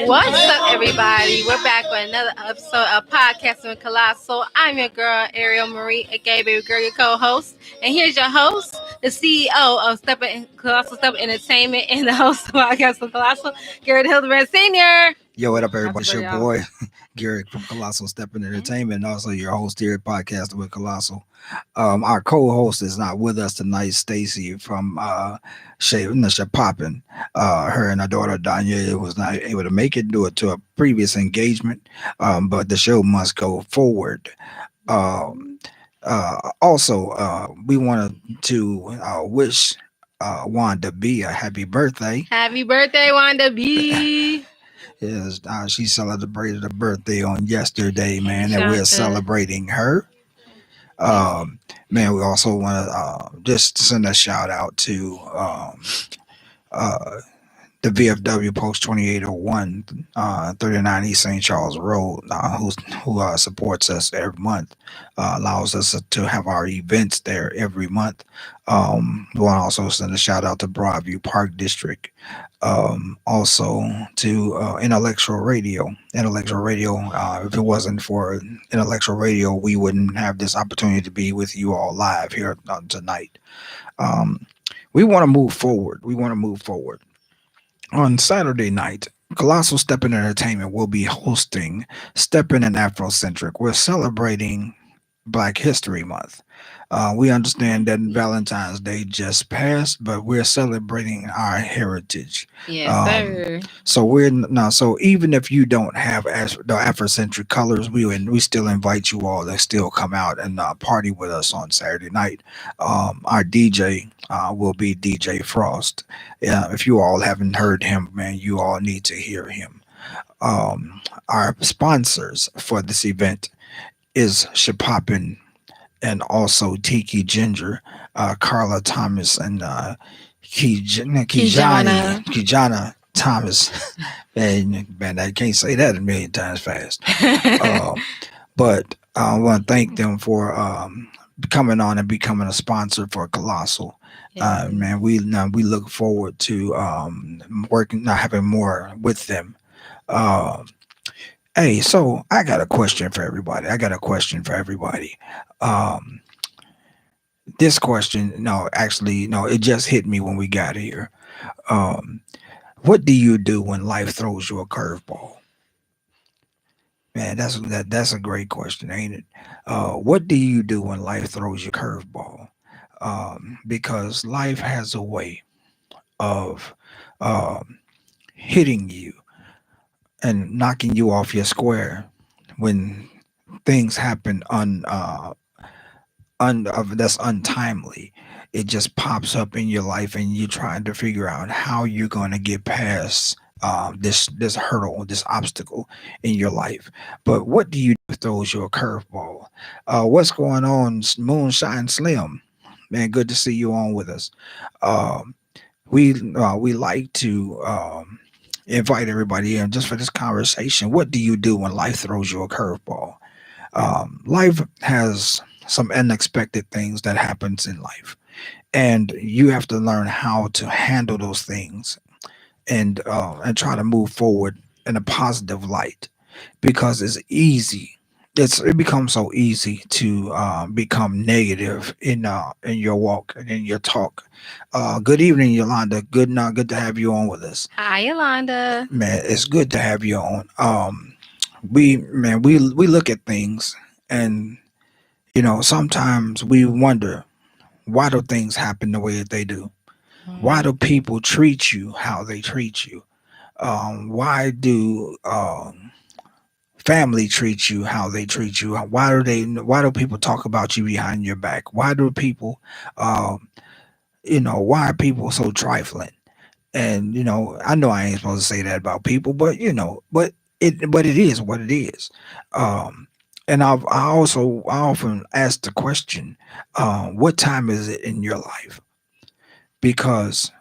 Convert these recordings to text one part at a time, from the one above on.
What's up, everybody? We're back with another episode of Podcastin with Colossal. I'm your girl, Ariel Marie, aka Baby Girl, your co-host. And here's your host, the CEO of Colossal Step Entertainment and the host of Podcastin with Colossal, Garrett Hildebrand Sr. Yo, what up, everybody? It's your boy, Garrett from Colossal Step Entertainment, and also your host here at Podcastin with Colossal. Our co-host is not with us tonight, Stacy from Poppin'. Her and her daughter, Danya, was not able to make it due to a previous engagement, but the show must go forward. Also, we wanted to wish Wanda B a happy birthday. Happy birthday, Wanda B. Yes, she celebrated her birthday on yesterday, man, and we're celebrating her. Man, we also want to just send a shout out to the VFW Post 2801, 39 East St. Charles Road, who supports us every month, allows us to have our events there every month. We want to also send a shout out to Broadview Park District. Also to Intellectual Radio. Intellectual Radio, if it wasn't for Intellectual Radio, we wouldn't have this opportunity to be with you all live here tonight. We want to move forward. On Saturday night, Colossal Steppin' Entertainment will be hosting Steppin' and Afrocentric. We're celebrating Black History Month. We understand that Valentine's Day just passed, but we're celebrating our heritage. Yes, sir. So even if you don't have the Afrocentric colors, we still invite you all to still come out and party with us on Saturday night. Our DJ will be DJ Frost. If you all haven't heard him, man, you all need to hear him. Our sponsors for this event is Shapopin and also Tiki Ginger, Carla Thomas, and Kijana Thomas. Man, I can't say that a million times fast. But I want to thank them for coming on and becoming a sponsor for Colossal. Man, we look forward to having more with them. Hey, so I got a question for everybody. This question, it just hit me when we got here. What do you do when life throws you a curveball? Man, that's a great question, ain't it? What do you do when life throws you a curveball? Because life has a way of hitting you and knocking you off your square when things happen that's untimely. It just pops up in your life, and you're trying to figure out how you're going to get past this hurdle, this obstacle in your life. But what do you do if throws you a curveball? What's going on, Moonshine Slim? Man, good to see you on with us. We like to invite everybody in just for this conversation. What do you do when life throws you a curveball? Life has some unexpected things that happens in life, and you have to learn how to handle those things and try to move forward in a positive light, because it's easy. It becomes so easy to become negative in your walk and in your talk. Good evening, Yolanda. Good to have you on with us. Hi, Yolanda. Man, it's good to have you on. We look at things, and sometimes we wonder, why do things happen the way that they do? Why do people treat you how they treat you? Why do family treat you how they treat you? Why do people talk about you behind your back? Why do people why are people so trifling? And I know I ain't supposed to say that about people, but it is what it is. And I often ask the question, what time is it in your life? Because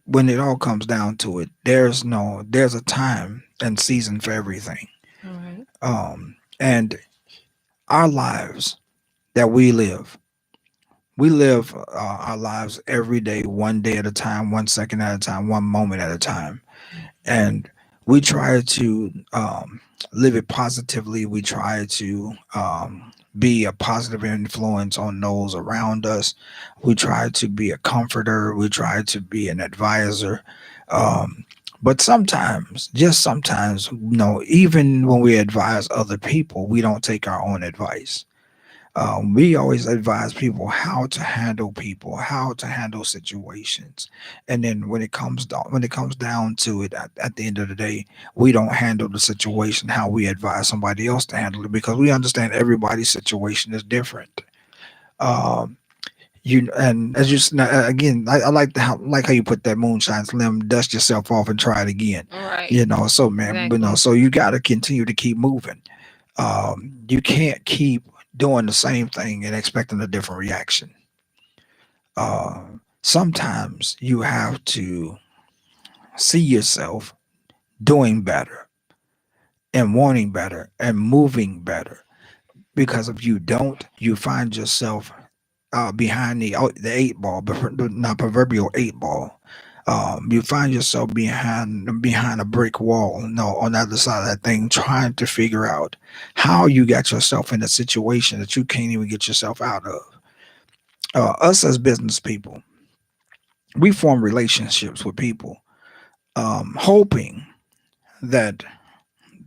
when it all comes down to it, there's a time and season for everything. All right. And our lives that we live our lives every day, one day at a time, 1 second at a time, one moment at a time. And we try to live it positively. We try to be a positive influence on those around us. We try to be a comforter. We try to be an advisor. Um, but sometimes, just sometimes, even when we advise other people, we don't take our own advice. We always advise people, how to handle situations, and then when it comes down to it, at the end of the day, we don't handle the situation how we advise somebody else to handle it because we understand everybody's situation is different. Um, you and as you again, I like how you put that moonshine slim, dust yourself off and try it again. Right. So man, Exactly. so you got to continue to keep moving. You can't keep doing the same thing and expecting a different reaction. Sometimes you have to see yourself doing better and wanting better and moving better because if you don't, you find yourself behind the eight ball, not proverbial eight ball. You find yourself behind a brick wall, on the other side of that thing, trying to figure out how you got yourself in a situation that you can't even get yourself out of. Us as business people, we form relationships with people, hoping that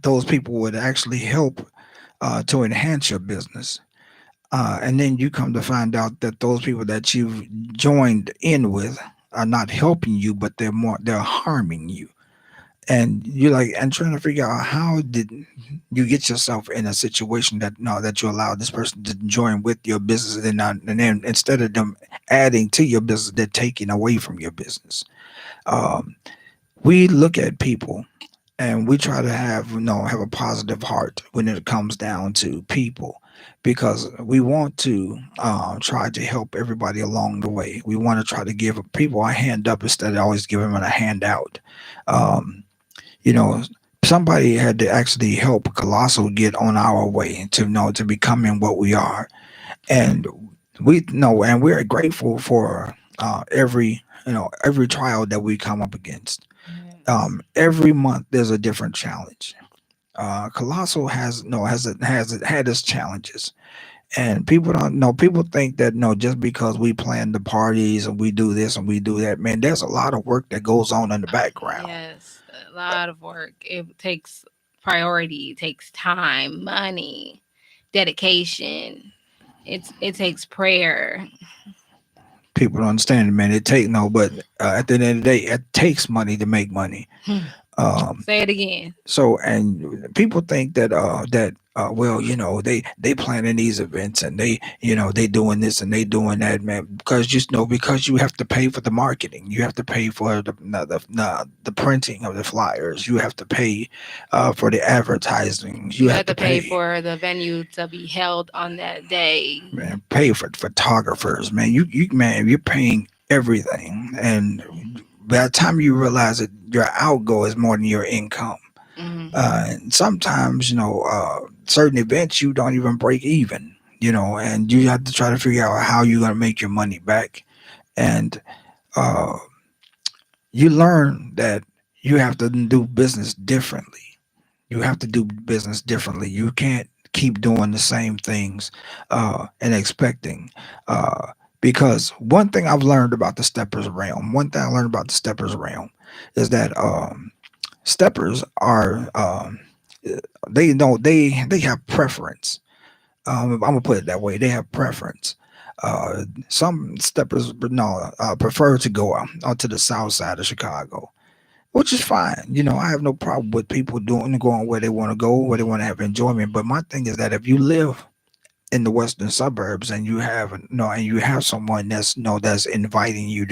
those people would actually help to enhance your business. And then you come to find out that those people that you've joined in with are not helping you, but they're harming you. And you're like, and trying to figure out how did you get yourself in a situation that no that you allow this person to join with your business and then instead of them adding to your business, they're taking away from your business. Um, we look at people and we try to have a positive heart when it comes down to people because we want to try to help everybody along the way. We want to try to give people a hand up instead of always giving them a hand out. um, you know Somebody had to actually help Colossal get on our way to becoming what we are, and we know and we're grateful for every trial that we come up against. Yes. Every month there's a different challenge. Colossal has had its challenges, and people don't know. People think that no, just because we plan the parties and we do this and we do that, man, there's a lot of work that goes on in the background. Yes. A lot of work. It takes priority, it takes time, money, dedication. It takes prayer. People don't understand it, man. It take no, but at the end of the day, it takes money to make money. Um, Say it again. So, and people think that well, they planning these events and they doing this and they doing that, man, because because you have to pay for the marketing, you have to pay for the printing of the flyers, you have to pay for the advertising, you You have have to to pay pay, for the venue to be held on that day. man, pay for photographers, man. Man, you're paying everything, and by the time you realize that your outgo is more than your income. Hmm. And sometimes, certain events you don't even break even, and you have to try to figure out how you're going to make your money back. And uh, you learn that you have to do business differently. You have to do business differently. You can't keep doing the same things and expecting. Uh, because one thing I learned about the steppers realm is that steppers are they have preference. I'm gonna put it that way. They have preference. Some steppers no prefer to go out to the south side of Chicago, which is fine. I have no problem with people going where they want to go, where they want to have enjoyment. But my thing is that if you live in the western suburbs and you have and you have someone that's inviting you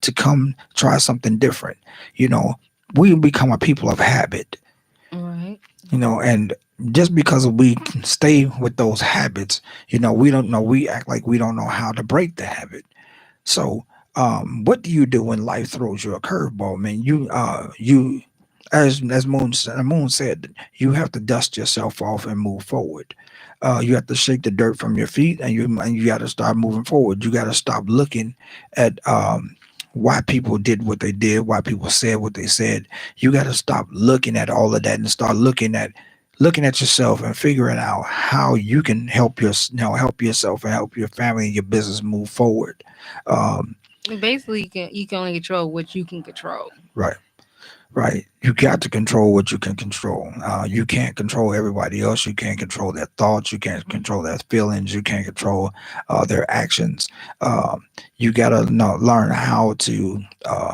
to come try something different, you know, we become a people of habit, Right. and just because we stay with those habits, we don't know. We act like we don't know how to break the habit. So, what do you do when life throws you a curveball, man? You, as Moon said, you have to dust yourself off and move forward. You have to shake the dirt from your feet, and you got to start moving forward. You got to stop looking at why people did what they did, why people said what they said. You got to stop looking at all of that and start looking at yourself and figuring out how you can help yourself and help your family and your business move forward. Um, Basically, you can only control what you can control. right. Right. You got to control what you can control. You can't control everybody else. You can't control their thoughts. You can't control their feelings. You can't control their actions. You got to learn how to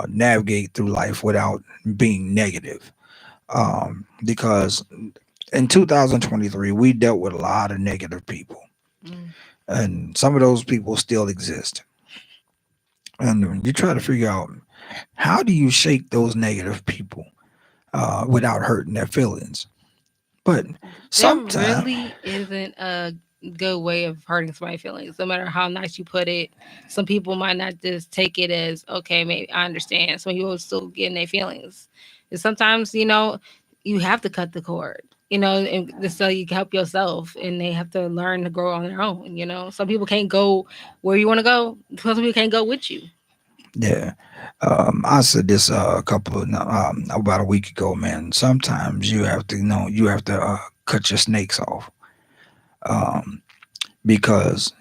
navigate through life without being negative. Because in 2023, we dealt with a lot of negative people, Mm. and some of those people still exist. And you try to figure out, how do you shake those negative people without hurting their feelings? But There sometimes, really isn't a good way of hurting somebody's feelings, no matter how nice you put it. Some people might not just take it as, okay, maybe I understand. Some people still get in their feelings. And sometimes, you have to cut the cord, and just so you can help yourself, and they have to learn to grow on their own. Some people can't go where you want to go. Some people can't go with you. yeah, I said this a couple of about a week ago, man. Sometimes you have to cut your snakes off. Um, because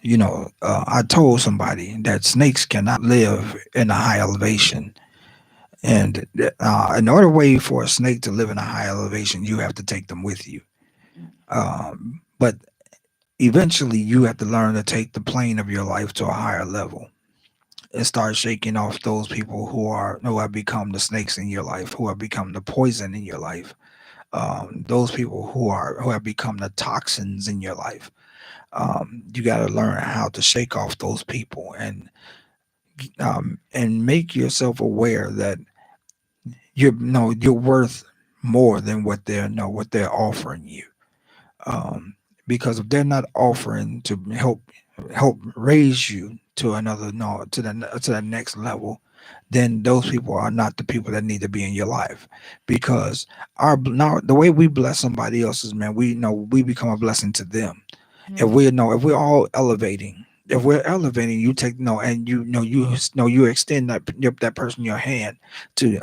I told somebody that snakes cannot live in a high elevation, and in order way for a snake to live in a high elevation, you have to take them with you. But eventually, you have to learn to take the plane of your life to a higher level and start shaking off those people who have become the snakes in your life, who have become the poison in your life. Those people who have become the toxins in your life. You got to learn how to shake off those people and make yourself aware that you're worth more than what they're offering you. Because if they're not offering to help raise you to another no to the next level, then those people are not the people that need to be in your life. Because now the way we bless somebody else is, man, we become a blessing to them. If we're all elevating, if we're elevating, you take no and you extend that person your hand to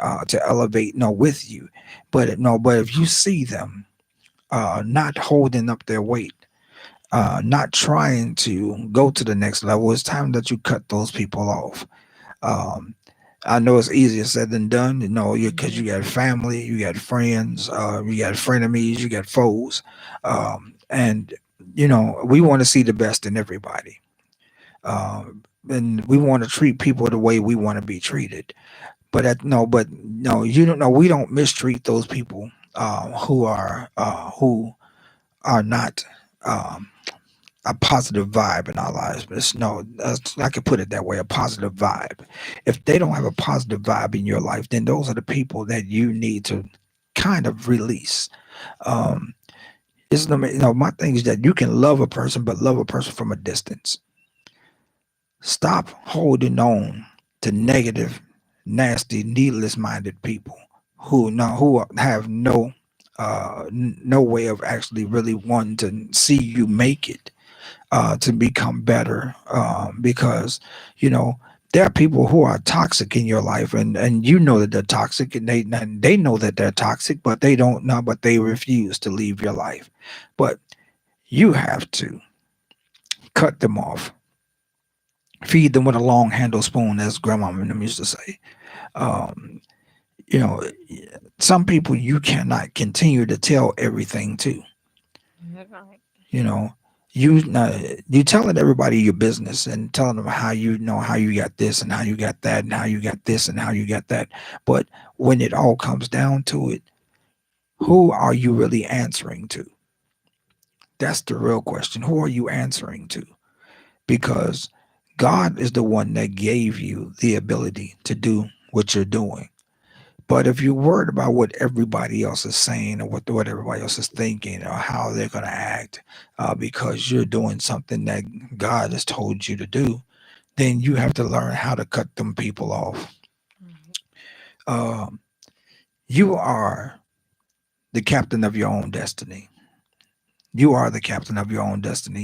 elevate with you. But if you see them not holding up their weight, not trying to go to the next level, it's time that you cut those people off. Um, I know it's easier said than done, because you got family, you got friends, you got frenemies, you got foes, and we want to see the best in everybody, and we want to treat people the way we want to be treated. But you don't know. We don't mistreat those people who are not. Um, a positive vibe in our lives. But it's no, I could put it that way, a positive vibe. If they don't have a positive vibe in your life, then those are the people that you need to kind of release. Um, my thing is that you can love a person, but love a person from a distance. Stop holding on to negative, nasty, needless minded people who have no way of actually really wanting to see you make it, to become better, because you know there are people who are toxic in your life, and you know that they're toxic, and they know that they're toxic, but they don't know, but they refuse to leave your life. But you have to cut them off, feed them with a long handle spoon, as grandma and them used to say. um, you know some people you cannot continue to tell everything to. That's right. you know you telling everybody your business and telling them how you got this and how you got that and how you got this and how you got that. But when it all comes down to it, who are you really answering to? That's the real question. Who are you answering to? Because God is the one that gave you the ability to do what you're doing. But if you're worried about what everybody else is saying, or what everybody else is thinking, or how they're going to act, because you're doing something that God has told you to do, then you have to learn how to cut them people off. Mhm. Um, you are the captain of your own destiny. You are the captain of your own destiny.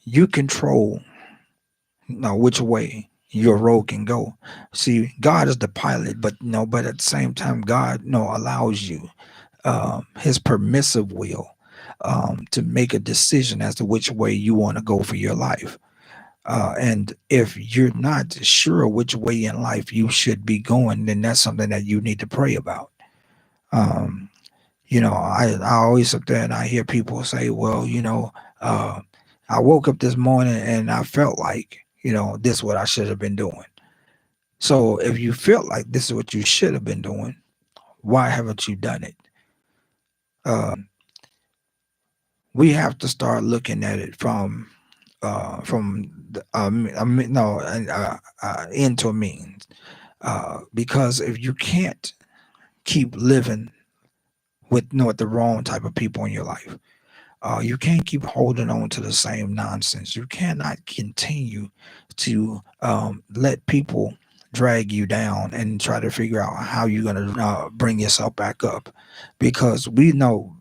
You control which way your road can go. See, God is the pilot, but but at the same time, God allows you his permissive will to make a decision as to which way you want to go for your life. And if you're not sure which way in life you should be going, then that's something that you need to pray about. Um, I always sit there and I hear people say, well, uh, I woke up this morning and I felt like, this is what I should have been doing. So if you feel like this is what you should have been doing, why haven't you done it? Um, we have to start looking at it from the, no end to a means, because if you can't keep living with with the wrong type of people in your life, you can't keep holding on to the same nonsense. You cannot continue to let people drag you down and try to figure out how you're going to bring yourself back up, because we know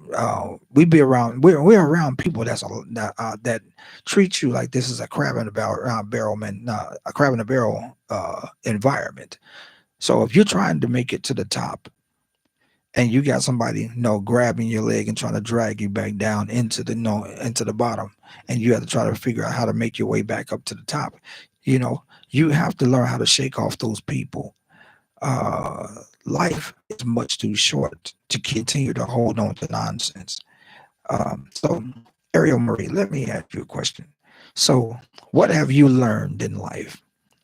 we're around people that treat you like this is a crab in a barrel man, a crab in a barrel environment. So if you're trying to make it to the top and you got somebody grabbing your leg and trying to drag you back down into the into the bottom, and you have to try to figure out how to make your way back up to the top, you have to learn how to shake off those people. uh Life is much too short to continue to hold on to nonsense. So Ariel Marie, let me ask you a question. So what have you learned in life,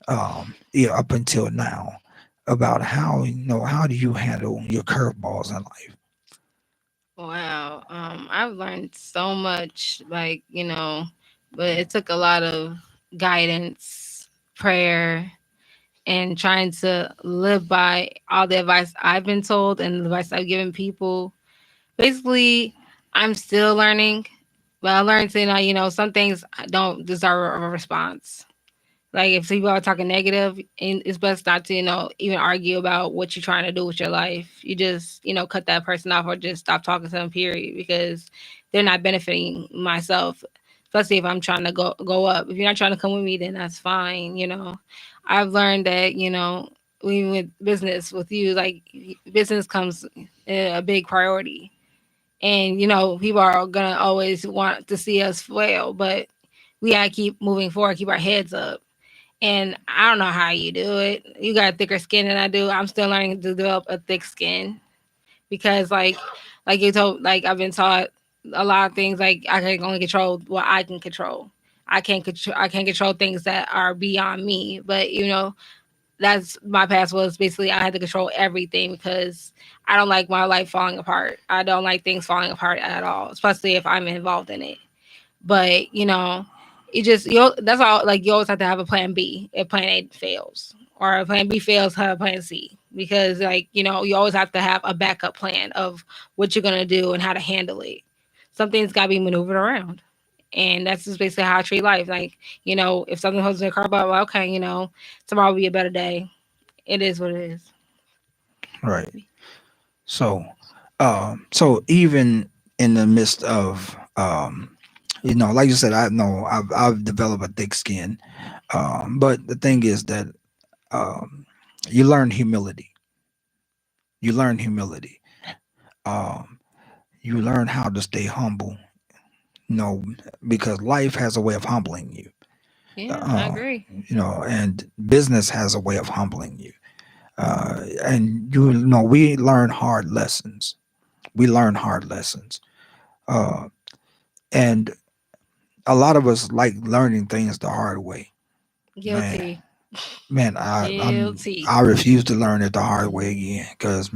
up until now, about how do you handle your curveballs in life? Wow. I've learned so much, but it took a lot of guidance, prayer, and trying to live by all the advice I've been told and the advice I've given people. Basically, I'm still learning, but I learned to, some things don't deserve a response. Like if people are talking negative, and it's best not to, even argue about what you're trying to do with your life. You just, cut that person off or just stop talking to them, period, because they're not benefiting myself. Especially if I'm trying to go up. If you're not trying to come with me, then that's fine. I've learned that, even with business with you, like business comes a big priority. And, people are gonna always want to see us fail, but we gotta keep moving forward, keep our heads up. And I don't know how you do it. You got thicker skin than I do. I'm still learning to develop a thick skin because, like you told, like I've been taught a lot of things. Like I can only control what I can control. I can't control things that are beyond me. But that's my past was basically I had to control everything because I don't like my life falling apart. I don't like things falling apart at all, especially if I'm involved in it. But it just that's all. Like you always have to have a plan B if plan A fails, or if plan B fails, have a plan C, because like you always have to have a backup plan of what you're gonna do and how to handle it. Something's got to be maneuvered around, and that's just basically how I treat life. Like if something holds in a car, well, okay, tomorrow will be a better day. It is what it is. Right. So, so even in the midst of, like you said, I know I've developed a thick skin, but the thing is that um, you learn humility. You learn humility. Um, you learn how to stay humble. You know, because life has a way of humbling you. Yeah, I Uh, agree. and business has a way of humbling you. And we learn hard lessons. We learn hard lessons. Uh, and a lot of us like learning things the hard way. Man, Guilty. man, Guilty. I refuse to learn it the hard way again, because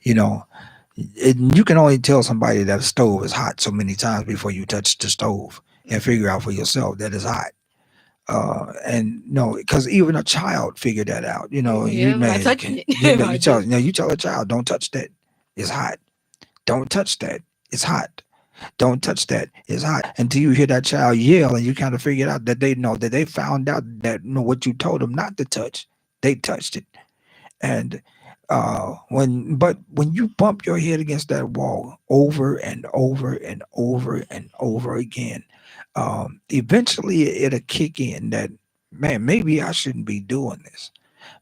you know you can only tell somebody that a stove is hot so many times before you touch the stove and figure out for yourself that it's hot. And no, because even a child figured that out. You Yeah, by man, touching it. you By tell touch. you tell a child, don't touch that, it's hot. Don't touch that, it's hot. Don't touch that, it's hot. Until you hear that child yell and you kind of figured out that they know that they found out that what you told them not to touch, they touched it. And when you bump your head against that wall over and over and over and over again, eventually it'll kick in that, man, maybe I shouldn't be doing this.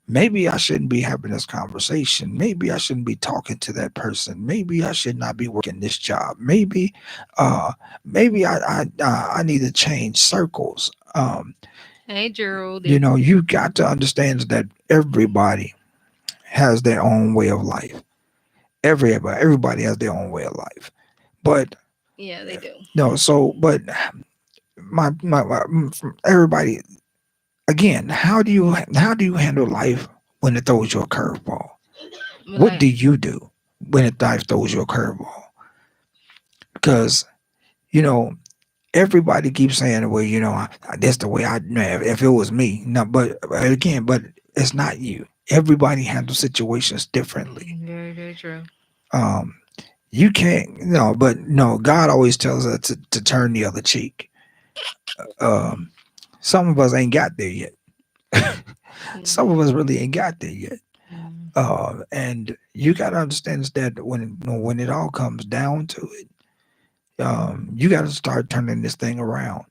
Maybe I shouldn't be having this conversation. Maybe I shouldn't be talking to that person. Maybe I should not be working this job. Uh, maybe I need to change circles. Hey, Gerald. You got to understand that everybody has their own way of life. Everybody has their own way of life. But Yeah, they do. no, so but everybody again, how do you handle life when it throws you a curveball? What do you do when life throws you a curveball? Because you know everybody keeps saying, well, that's the way if it was me. No, but it's not you. Everybody handles situations differently. Very, very true. Um, you can't, no, but no, God always tells us to turn the other cheek. Um, some of us ain't got there yet. Some of us really ain't got there yet. And you got to understand that when it all comes down to it, you got to start turning this thing around.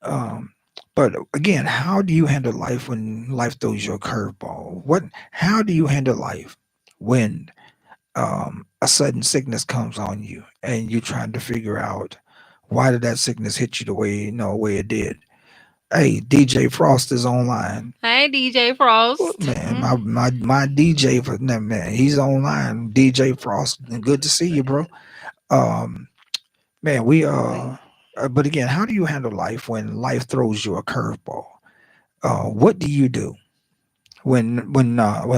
Um, but again, how do you handle life when life throws you a curveball? How do you handle life when a sudden sickness comes on you and you're trying to figure out why did that sickness hit you the way it did? Hey, DJ Frost is online. Hey, DJ Frost. Man, my DJ for man, he's online. DJ Frost, good to see you, bro. Um, man, but again, how do you handle life when life throws you a curveball? What do you do when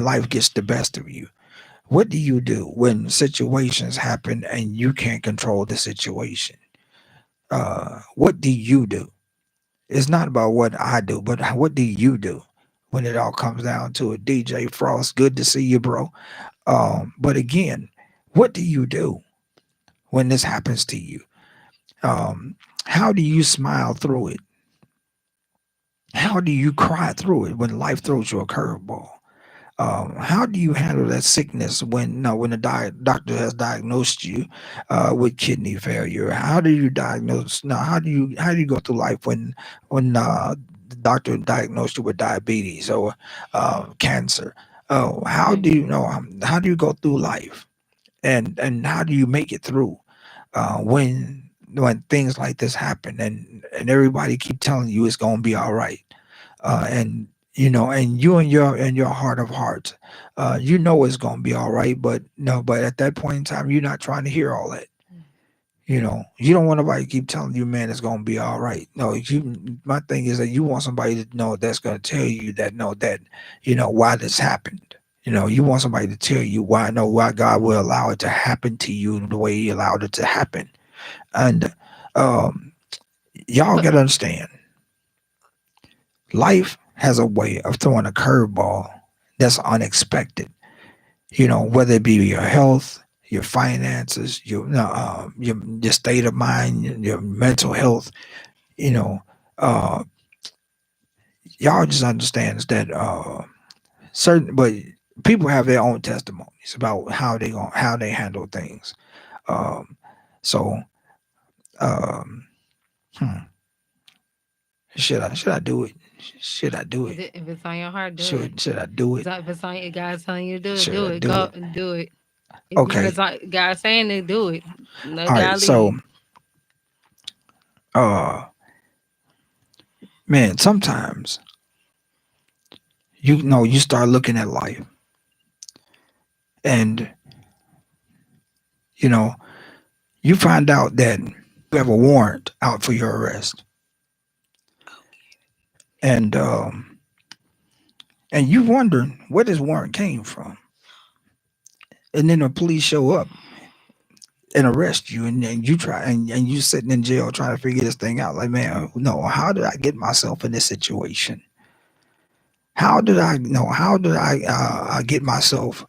life gets the best of you? What do you do when situations happen and you can't control the situation? What do you do? It's not about what I do, but what do you do when it all comes down to it? DJ Frost, good to see you, bro. But again, what do you do when this happens to you? How do you smile through it? How do you cry through it when life throws you a curveball? How do you handle that sickness when the doctor has diagnosed you with kidney failure? How do you diagnose? Now, how do you go through life when the doctor diagnosed you with diabetes or cancer? Oh, how do you go through life, and how do you make it through when things like this happen and everybody keep telling you it's gonna be all right, and and you in your heart of hearts, it's gonna be all right, but no, but at that point in time, you're not trying to hear all that. You don't want nobody to keep telling you, man, it's gonna be all right. No, my thing is that you want somebody to know that's gonna tell you why this happened. You want somebody to tell you why God will allow it to happen to you the way He allowed it to happen, and y'all gotta understand, life has a way of throwing a curveball that's unexpected. Whether it be your health, your finances, your state of mind, your mental health. You know, uh, y'all just understands that but people have their own testimonies about how they handle things. Um, so, um, hmm, should I do it? Should I do it? If it's on your heart, do it. Should I do it? If it's on your God telling you to do it, Should do I it. do Go it? and do it. If Okay. it's on God saying to do it, let All right. God lead So, you. uh, man, sometimes you start looking at life, and you know you find out that you have a warrant out for your arrest, and you wonder where this warrant came from, and then the police show up and arrest you, and you try and you sitting in jail trying to figure this thing out. Like, man, no, how did I get myself in this situation? How did I get myself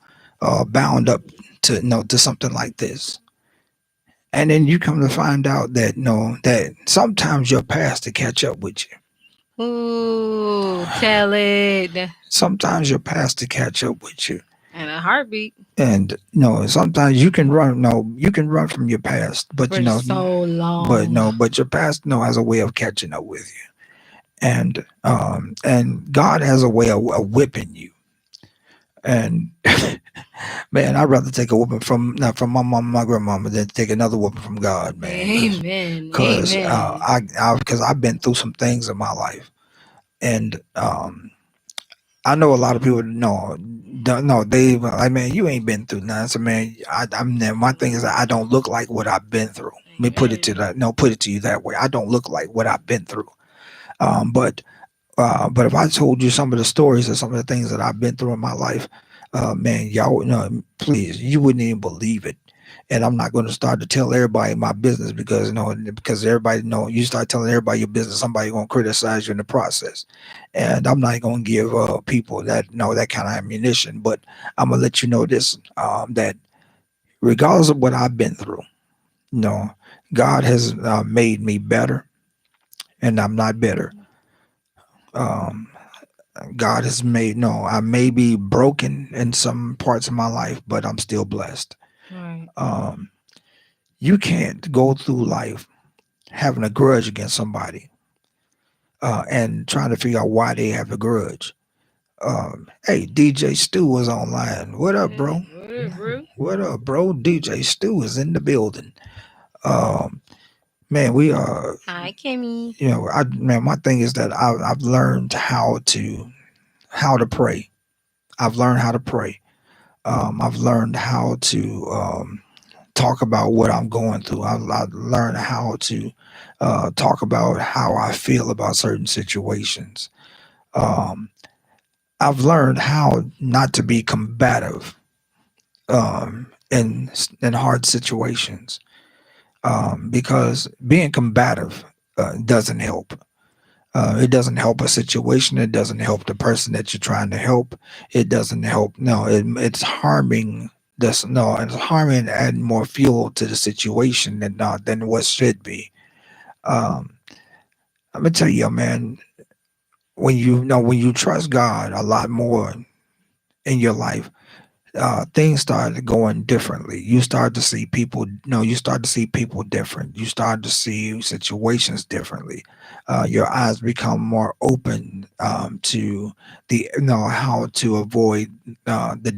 bound up to something like this? And then you come to find out that sometimes your past to catch up with you. Ooh, tell it. Sometimes your past to catch up with you. And a heartbeat. And sometimes you can run. No, you can run from your past, but For so long. but your past has a way of catching up with you. and God has a way of whipping you. And man, I'd rather take a whooping from not from my mom, my grandmama, than take another whooping from God, man. Amen. Cause Amen. because I've been through some things in my life, and I know a lot of people know. Don't know they like, man, you ain't been through nothing. So man, I'm my thing is that I don't look like what I've been through. Let me put it to Amen. that. No, put it to you that way. I don't look like what I've been through. But but if I told you some of the stories or some of the things that I've been through in my life, man, y'all, no, please, you wouldn't even believe it. And I'm not going to start to tell everybody my business because because everybody know you start telling everybody your business, somebody going to criticize you in the process. And I'm not going to give people that know that kind of ammunition. But I'm gonna let you know this: that regardless of what I've been through, you know, God has made me better, and I'm not bitter. Um, God has made no. I may be broken in some parts of my life, but I'm still blessed. Right. Um, you can't go through life having a grudge against somebody and trying to figure out why they have a grudge. Hey, DJ Stu was online. What up, bro? Hey, what up, bro? What up, bro? DJ Stu is in the building. Um, man, we are. Hi, Kimmy. Man, my thing is that I've learned how to pray. I've learned how to pray. I've learned how to talk about what I'm going through. I've learned how to talk about how I feel about certain situations. Um, I've learned how not to be combative in hard situations because being combative doesn't help. It doesn't help a situation. It doesn't help the person that you're trying to help. It doesn't help. No, it's harming this. No, it's harming and adding more fuel to the situation than what should be. Um, I'm gonna tell you, man, when you trust God a lot more in your life, things started going differently. You start to see people. No, you start to see people different. You start to see situations differently. Your eyes become more open to the how to avoid the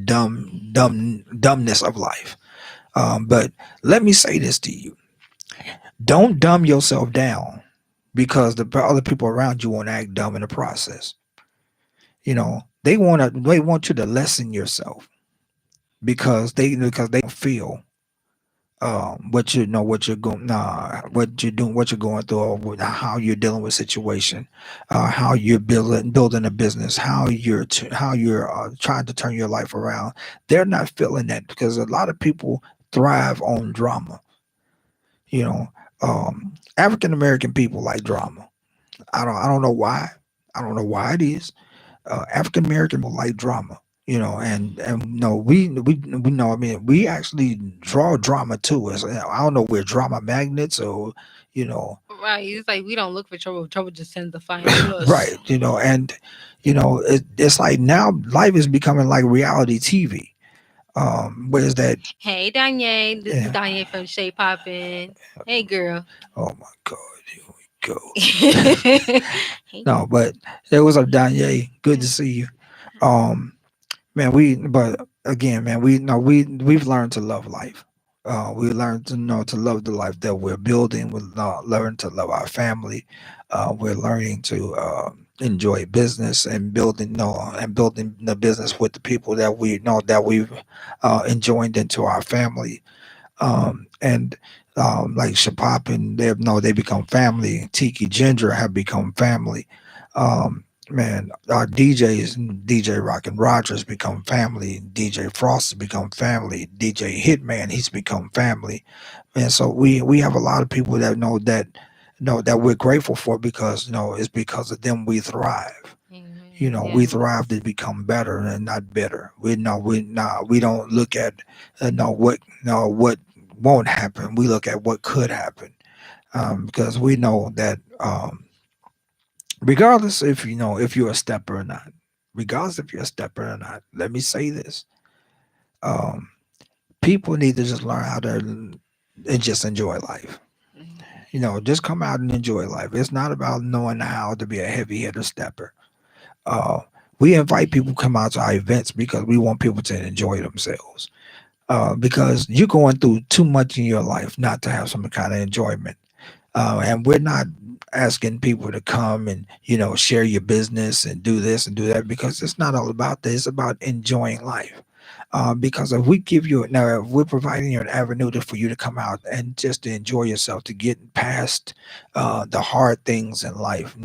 dumbness of life. But let me say this to you: don't dumb yourself down because the other people around you won't act dumb in the process. They want you to lessen yourself because they don't feel what you're going what you're doing, what you're going through, or how you're dealing with situation, how you're building a business, how you're trying to turn your life around. They're not feeling that because a lot of people thrive on drama. you know African American people like drama. I don't know why. I don't know why it is. African American people like drama, and no, we know. I mean, we actually draw drama to us. I don't know, we're drama magnets, or you know, Right. It's like we don't look for trouble. Trouble just tends to find us. right? And it's like now life is becoming like reality TV. Where's that? Hey, Danye. This is Yeah. Danye from Shay Poppin'. Hey, girl. Oh my God, here we go. Hey. No, but it was up, Danye. Good to see you. Um, Man, but again, man, we've learned to love life. We learned to know to love the life that we're building. We learn to love our family. We're learning to enjoy business and building the business with the people that we know that we've enjoined into our family. And like Shapop and they become family. Tiki Ginger have become family. Man, our DJs, DJ Rockin' Rogers become family. DJ Frost has become family. DJ Hitman, he's become family. And so we have a lot of people that know that we're grateful for because it's because of them we thrive. Amen. We Yes. thrive to become better and not bitter. We don't look at what won't happen. We look at what could happen because we know that regardless if you're a stepper or not, regardless if you're a stepper or not, let me say this: um, people need to just learn how to and just enjoy life. Just come out and enjoy life. It's not about knowing how to be a heavy hitter stepper. Uh, we invite people to come out to our events because we want people to enjoy themselves. Because you're going through too much in your life not to have some kind of enjoyment. And we're not asking people to come and share your business and do this and do that, because it's not all about this. It's about enjoying life. Because if we're providing you an avenue for you to come out and just to enjoy yourself, to get past the hard things in life.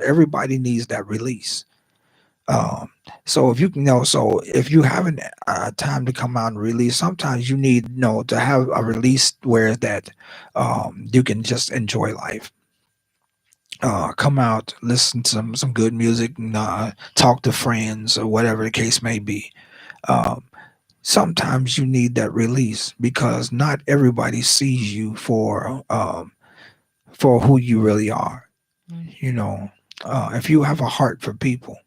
Everybody needs that release. um, so if you haven't time to come out and release, sometimes you need to have a release where that you can just enjoy life. Come out, listen to some good music, and talk to friends or whatever the case may be. um, Sometimes you need that release because not everybody sees you for who you really are. you know if you have a heart for people,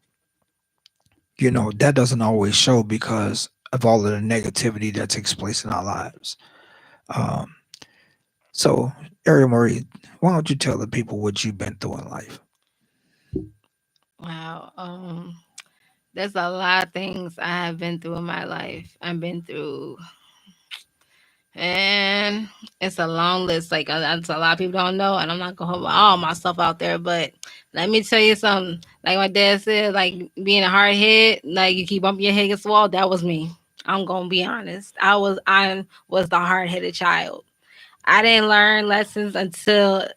that doesn't always show because of all of the negativity that takes place in our lives. um, so, Ariel Marie, why don't you tell the people what you've been through in life? Wow. There's a lot of things I have been through in my life. I've been through, and it's a long list. Like that's a lot of people don't know, and I'm not gonna hold all my stuff out there. But let me tell you something. Like my dad said, like being a hard head, like you keep bumping your head against the wall. That was me. I'm gonna be honest. I was the hard headed child. I didn't learn lessons until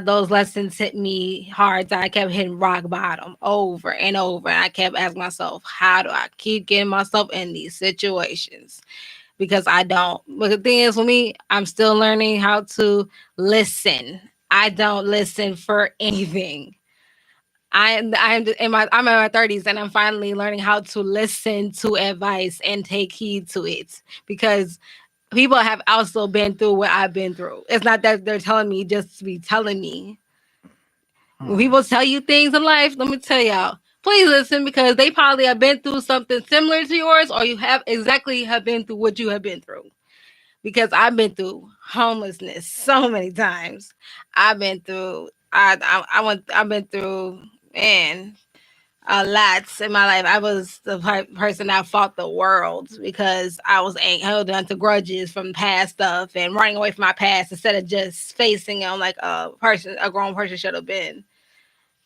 those lessons hit me hard. So I kept hitting rock bottom over and over. And I kept asking myself, how do I keep getting myself in these situations? Because I don't. But the thing is, for me, I'm still learning how to listen. I don't listen for anything. I'm in my 30s and I'm finally learning how to listen to advice and take heed to it, because people have also been through what I've been through. It's not that they're telling me just to be telling me. When Hmm. people tell you things in life, let me tell y'all, please listen, because they probably have been through something similar to yours, or you have been through what you have been through. Because I've been through homelessness so many times. I've been through I've been through, man, a lot in my life. I was the person that fought the world because I was held on to grudges from past stuff and running away from my past instead of just facing them like a grown person should have been.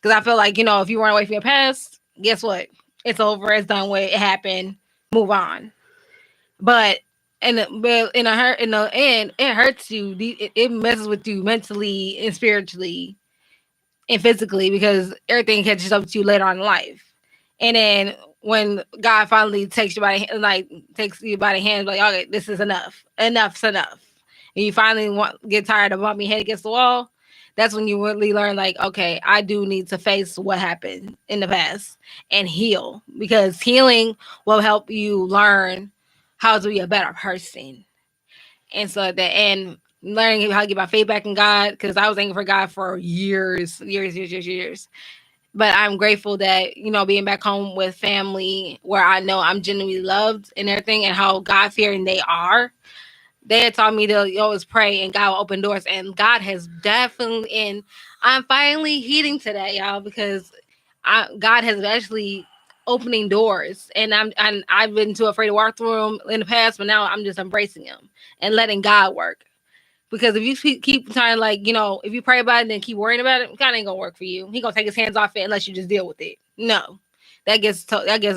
Because I feel like, if you run away from your past, guess what? It's over. It's done with. It happened. Move on. But in the end, it hurts you. It messes with you mentally and spiritually and physically, because everything catches up to you later on in life. And then when God finally takes you by the hand, like, okay, this is enough. Enough's enough. And you finally get tired of bumping your head against the wall. That's when you really learn, like, okay, I do need to face what happened in the past and heal, because healing will help you learn how to be a better person. And so at the end, learning how to get my faith back in God, because I was thanking for God for years, years, years, years, years. But I'm grateful that, being back home with family where I know I'm genuinely loved and everything, and how God fearing they are. They had taught me to always pray and God will open doors. And God has definitely, and I'm finally heeding to that, y'all, because God has actually opening doors, and I've been too afraid to walk through them in the past, but now I'm just embracing them and letting God work. Because if you keep trying to, like, if you pray about it and then keep worrying about it, God ain't gonna work for you. He gonna take his hands off it unless you just deal with it. No, that gets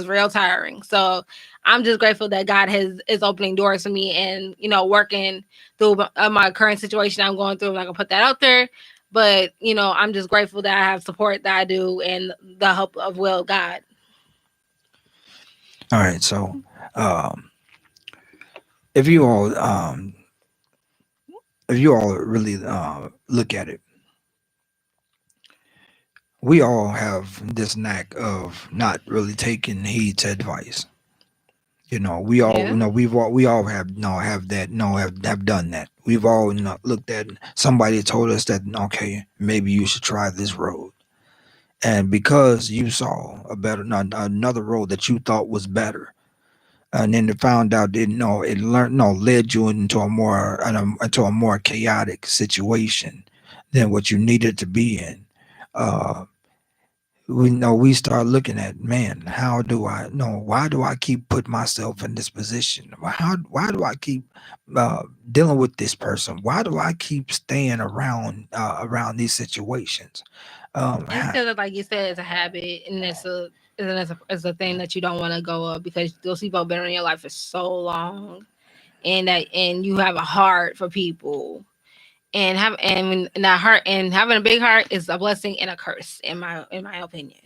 real tiring. So I'm just grateful that God is opening doors for me, and working through my current situation I'm going through. I'm not gonna put that out there, but I'm just grateful that I have support that I do and the help of will God. All right, so um, if you all really look at it, we all have this knack of not really taking heed to advice. We all Yeah. we all have have that have done that. We've all looked at somebody told us that, okay, maybe you should try this road, and because you saw another road that you thought was better, and then it found out that it learned no led you into a more chaotic situation. than what you needed to be in. Uh, we start looking at, man, how do I know, why do I keep putting myself in this position? Why do I keep dealing with this person? Why do I keep staying around these situations? It's because, like you said, it's a habit, and it's a thing that you don't want to go up because those people have been in your life for so long, and you have a heart for people, and that heart and having a big heart is a blessing and a curse in my opinion,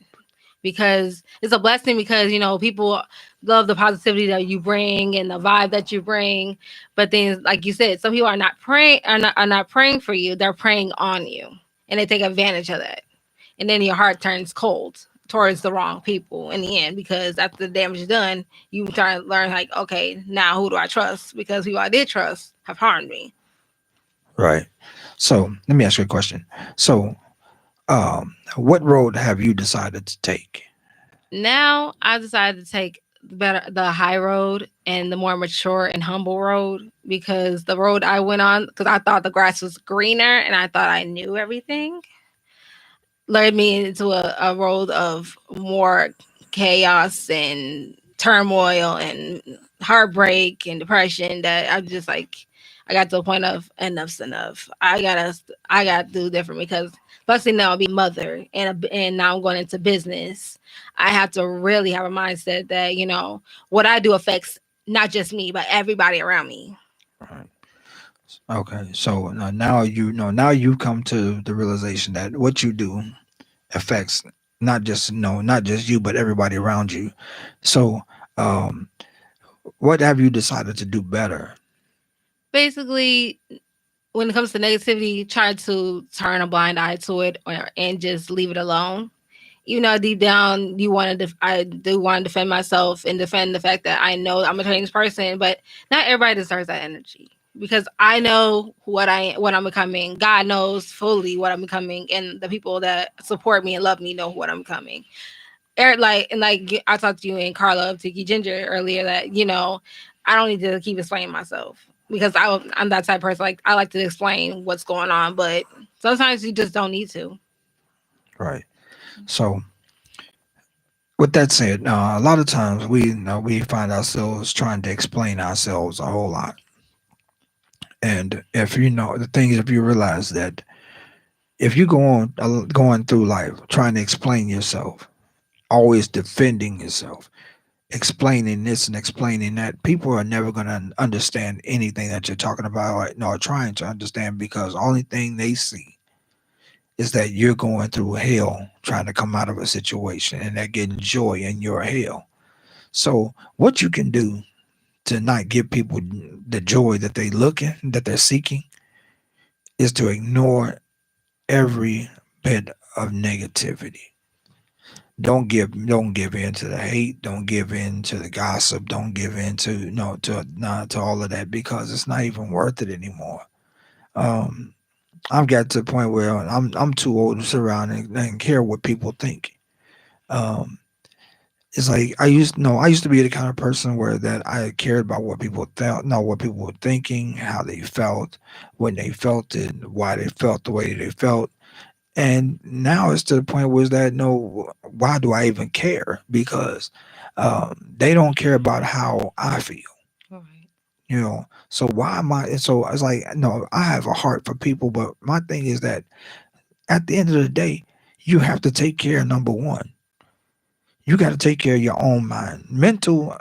because it's a blessing because people love the positivity that you bring and the vibe that you bring, but then like you said, some people are not praying for you, they're praying on you, and they take advantage of that, and then your heart turns cold towards the wrong people in the end, because after the damage is done, you try to learn, like, okay, now who do I trust, because who I did trust have harmed me. Right. So let me ask you a question. So, what road have you decided to take? Now I decided to take the high road and the more mature and humble road, because the road I went on, because I thought the grass was greener and I thought I knew everything, led me into a road of more chaos and turmoil and heartbreak and depression, that I'm just like, I got to a point of enough's enough. I gotta do different, because especially now I'll be mother, and now I'm going into business. I have to really have a mindset that what I do affects not just me but everybody around me. Right. Okay. So now you know. Now you come to the realization that what you do affects not just you, but everybody around you. So, um, what have you decided to do better? Basically, when it comes to negativity, try to turn a blind eye to it, and just leave it alone. Even though deep down I do want to defend myself and defend the fact that I know I'm a changed person, but not everybody deserves that energy, because I know what I'm becoming. God knows fully what I'm becoming, and the people that support me and love me know what I'm becoming. Eric, like I talked to you and Carla of Tiki Ginger earlier, that I don't need to keep explaining myself, because I'm that type of person. Like, I like to explain what's going on, but sometimes you just don't need to. Right. So, with that said, a lot of times we find ourselves trying to explain ourselves a whole lot. And if you know the thing is, if you realize that if you go on going through life trying to explain yourself, always defending yourself, explaining this and explaining that, people are never going to understand anything that you're talking about, or no, trying to understand, because the only thing they see is that you're going through hell trying to come out of a situation, and they're getting joy in your hell. So what you can do to not give people the joy that they're seeking is to ignore every bit of negativity. Don't give in to the hate. Don't give in to the gossip. Don't give in to no to not to all of that, because it's not even worth it anymore. Um, I've got to the point where I'm too old to sit around and care what people think. Um, it's like I used to be the kind of person where that I cared about what people felt, no, what people were thinking, how they felt, when they felt it, why they felt the way they felt. And now it's to the point where it's that, no, why do I even care? Because they don't care about how I feel. Right. So why am I? And so it's like, no, I have a heart for people, but my thing is that at the end of the day, you have to take care. Number one, you got to take care of your own mind. Mental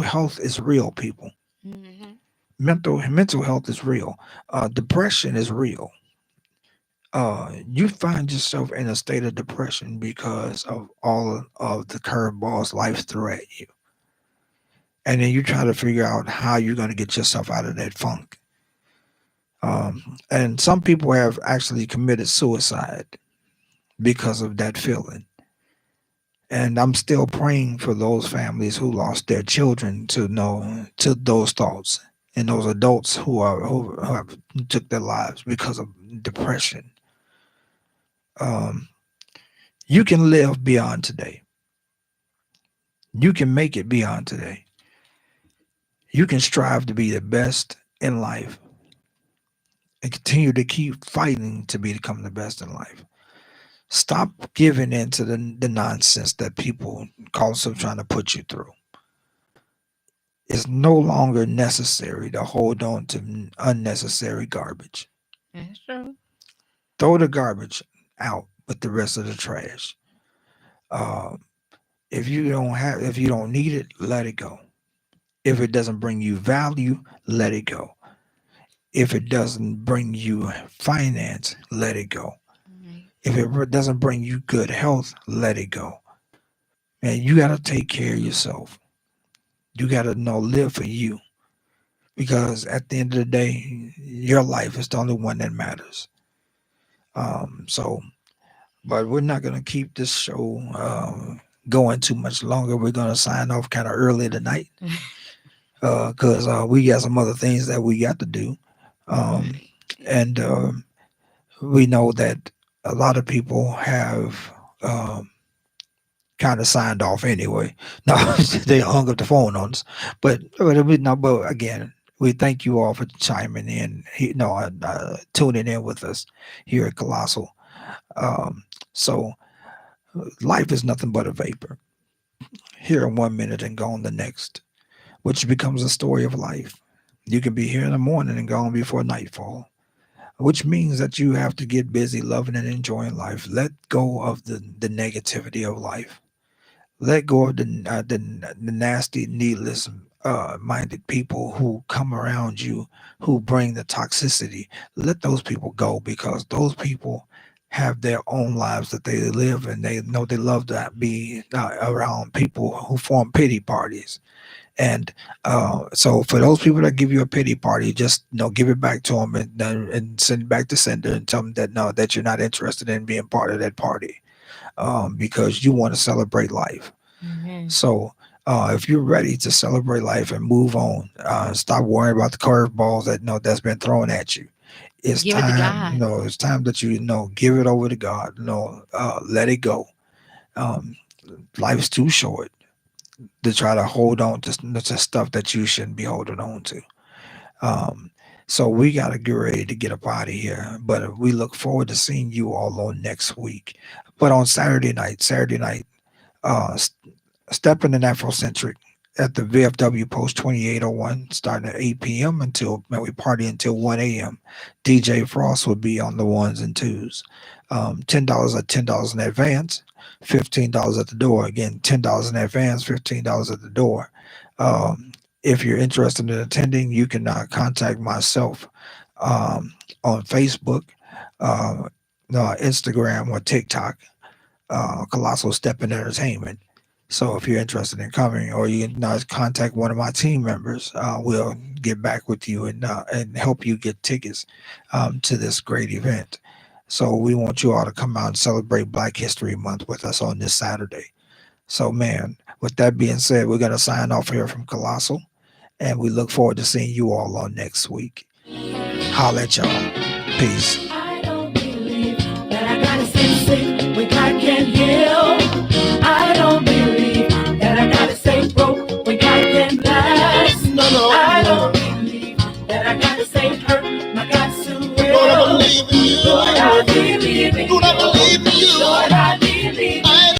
health is real, people. Hmm. Mental health is real. Depression is real. You find yourself in a state of depression because of all of the curveballs life threw at you, and then you try to figure out how you're going to get yourself out of that funk. And some people have actually committed suicide because of that feeling. And I'm still praying for those families who lost their children to those thoughts, and those adults who have took their lives because of depression. Um, you can live beyond today. You can make it beyond today. You can strive to be the best in life, and continue to keep fighting to become the best in life. Stop giving in to the nonsense that people also trying to put you through. It's no longer necessary to hold on to unnecessary garbage. That's true. Throw the garbage out with the rest of the trash. Um, if you don't need it, let it go. If it doesn't bring you value, let it go. If it doesn't bring you finance, let it go. Right. If it doesn't bring you good health, let it go. And you got to take care of yourself. You got to live for you, because at the end of the day, your life is the only one that matters. So, but we're not going to keep this show going too much longer. We're going to sign off kind of early tonight because we got some other things that we got to do. Um, Right. and we know that a lot of people have kind of signed off anyway. No, they hung up the phone on us. But again, we thank you all for chiming in, tuning in with us here at Colossal. Um, so life is nothing but a vapor. Here in 1 minute and gone the next, which becomes a story of life. You can be here in the morning and gone before nightfall, which means that you have to get busy loving and enjoying life. Let go of the negativity of life. Let go of the nasty, needless minded people who come around you, who bring the toxicity. Let those people go, because those people have their own lives that they live, and they know they love to be around people who form pity parties. And so for those people that give you a pity party, just give it back to them, and send it back to sender, and tell them that no, that you're not interested in being part of that party, because you want to celebrate life. Amen. So if you're ready to celebrate life and move on, stop worrying about the curveballs that's been thrown at you. It's Give it to time, God. it's time that give it over to God. Let it go. Um, Life's too short to try to hold on to stuff that you shouldn't be holding on to. Um, so we got to get ready to get up out of here. But we look forward to seeing you all on next week. But on Saturday night, uh, stepping in Afrocentric at the VFW Post 2801, starting at 8 p.m. until we party until 1 a.m. DJ Frost will be on the ones and twos. $10 at $10 in advance, $15 at the door. Again, $10 in advance, $15 at the door. If you're interested in attending, you can contact myself on Facebook, uh, Instagram, or TikTok, Colossal Stepping Entertainment. So if you're interested in coming, or you can contact one of my team members, we'll get back with you and help you get tickets to this great event. So we want you all to come out and celebrate Black History Month with us on this Saturday. So man, with that being said, we're gonna sign off here from Colossal, and we look forward to seeing you all on next week. Holla at y'all. Peace.